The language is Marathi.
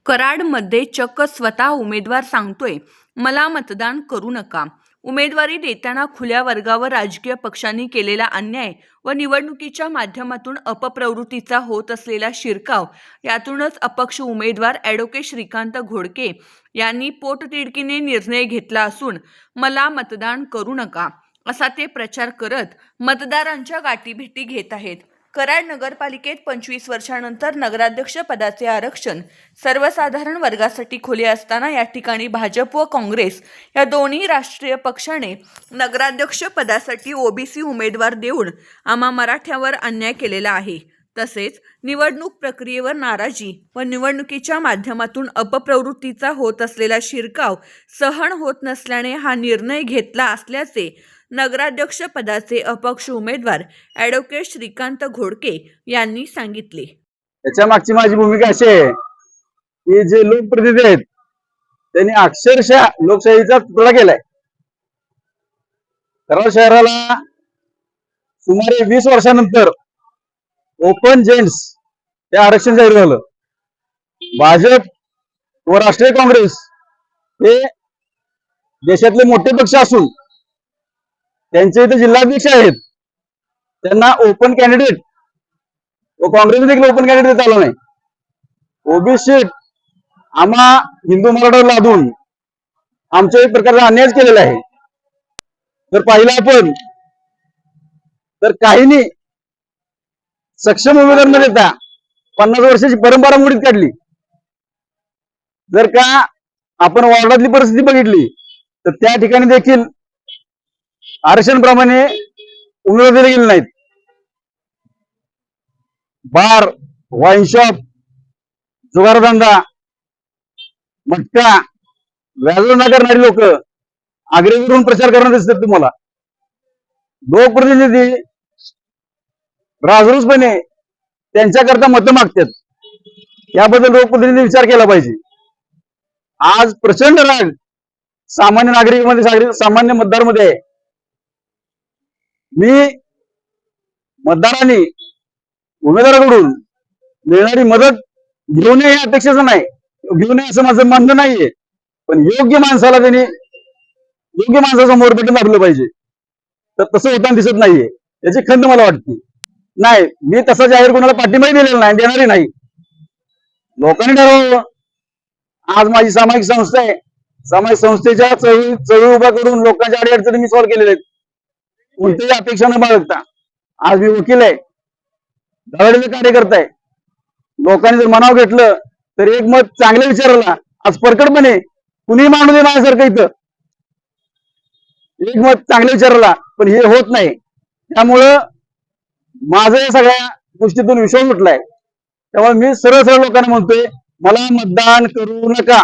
कराडमध्ये चक्क स्वतः उमेदवार सांगतोय, मला मतदान करू नका. उमेदवारी देताना खुल्या वर्गावर राजकीय पक्षांनी केलेला अन्याय व निवडणुकीच्या माध्यमातून अपप्रवृत्तीचा होत असलेला शिरकाव, यातूनच अपक्ष उमेदवार ॲडव्होकेट श्रीकांत घोडके यांनी पोटतिडकीने निर्णय घेतला असून मला मतदान करू नका असा ते प्रचार करत मतदारांच्या गाठीभेटी घेत आहेत. कराड नगरपालिकेत 25 वर्षांनंतर नगराध्यक्ष पदाचे आरक्षण सर्वसाधारण वर्गासाठी खुले असताना या ठिकाणी भाजप व काँग्रेस या दोन्ही राष्ट्रीय पक्षाने नगराध्यक्ष पदासाठी ओबीसी उमेदवार देऊन आम्हा मराठ्यावर अन्याय केलेला आहे. तसेच निवडणूक प्रक्रियेवर नाराजी व निवडणुकीच्या माध्यमातून अपप्रवृत्तीचा होत असलेला शिरकाव सहन होत नसल्याने हा निर्णय घेतला असल्याचे नगराध्यक्ष पदाचे अपक्ष उमेदवार ॲडव्होकेट श्रीकांत घोडके यांनी सांगितले. त्याच्या मागची माझी भूमिका अशी आहे की जे लोकप्रतिनिधी आहेत त्यांनी अक्षरशः लोकशाहीचा तुकडा केलाय. कराड शहराला सुमारे 20 वर्षानंतर ओपन जेंट्स हे आरक्षण जाहीर झालं. भाजप व राष्ट्रीय काँग्रेस हे देशातले मोठे पक्ष असून त्यांचे इथे जिल्हाध्यक्ष आहेत, त्यांना ओपन कॅन्डिडेट व काँग्रेसने देखील ओपन कॅन्डिडेट देता आला नाही. ओबीसी आम्हा हिंदू मराठा लादून आमच्या एक प्रकारचा अन्यायच केलेला आहे. जर पाहिलं आपण तर काहींनी सक्षम उमेदवार न देता 50 वर्षाची परंपरा मोडीत काढली. जर का आपण वॉर्डातली परिस्थिती बघितली तर त्या ठिकाणी देखील आरक्षणाप्रमाणे उमेदवार दिले गेले नाहीत. बार, वाईन शॉप, जुगारधंदा, मटका, व्याजदर न करणारी लोक आग्रेकरून प्रचार करण्यात दिसतात. तुम्हाला लोकप्रतिनिधी राजरोसपणे त्यांच्याकरता मतं मागतात. याबद्दल लोकप्रतिनिधी विचार केला पाहिजे. आज प्रचंड राग सामान्य नागरिकांमध्ये, सामान्य मतदारांमध्ये आहे. मी मतदारांनी उमेदवाराकडून मिळणारी मदत घेऊ नये हे अपेक्षेचं नाही, घेऊ नये असं माझं म्हणणं नाहीये, पण योग्य माणसाला त्यांनी योग्य माणसासमोर बटन दाबलं पाहिजे. तर तसं होताना दिसत नाहीये, याची खंत मला वाटते. नाही, मी तसा जाहीर कोणाला पाठिंबाही दिलेला नाही, देणारही नाही. लोकांनी ठरवावं. आज माझी सामाजिक संस्था आहे, सामाजिक संस्थेच्या चळवळी उभा करून लोकांच्या अडीअडचणी मी सॉल्व्ह केलेल्या आहेत. कोणत्याही अपेक्षा न बाळगता आज मी वकील आहे, धडाडीचे कार्यकर्ता आहे. लोकांनी जर मनाव घेतलं तर एक मत चांगलं विचारला, आज परकडपणे कुणी मानू दे माझ्यासारखं इथं एक मत चांगलं विचारला, पण हे होत नाही. त्यामुळं माझं या सगळ्या गोष्टीतून विश्वास उठलाय. त्यामुळे मी सरळ सरळ लोकांना म्हणतोय, मला मतदान करू नका.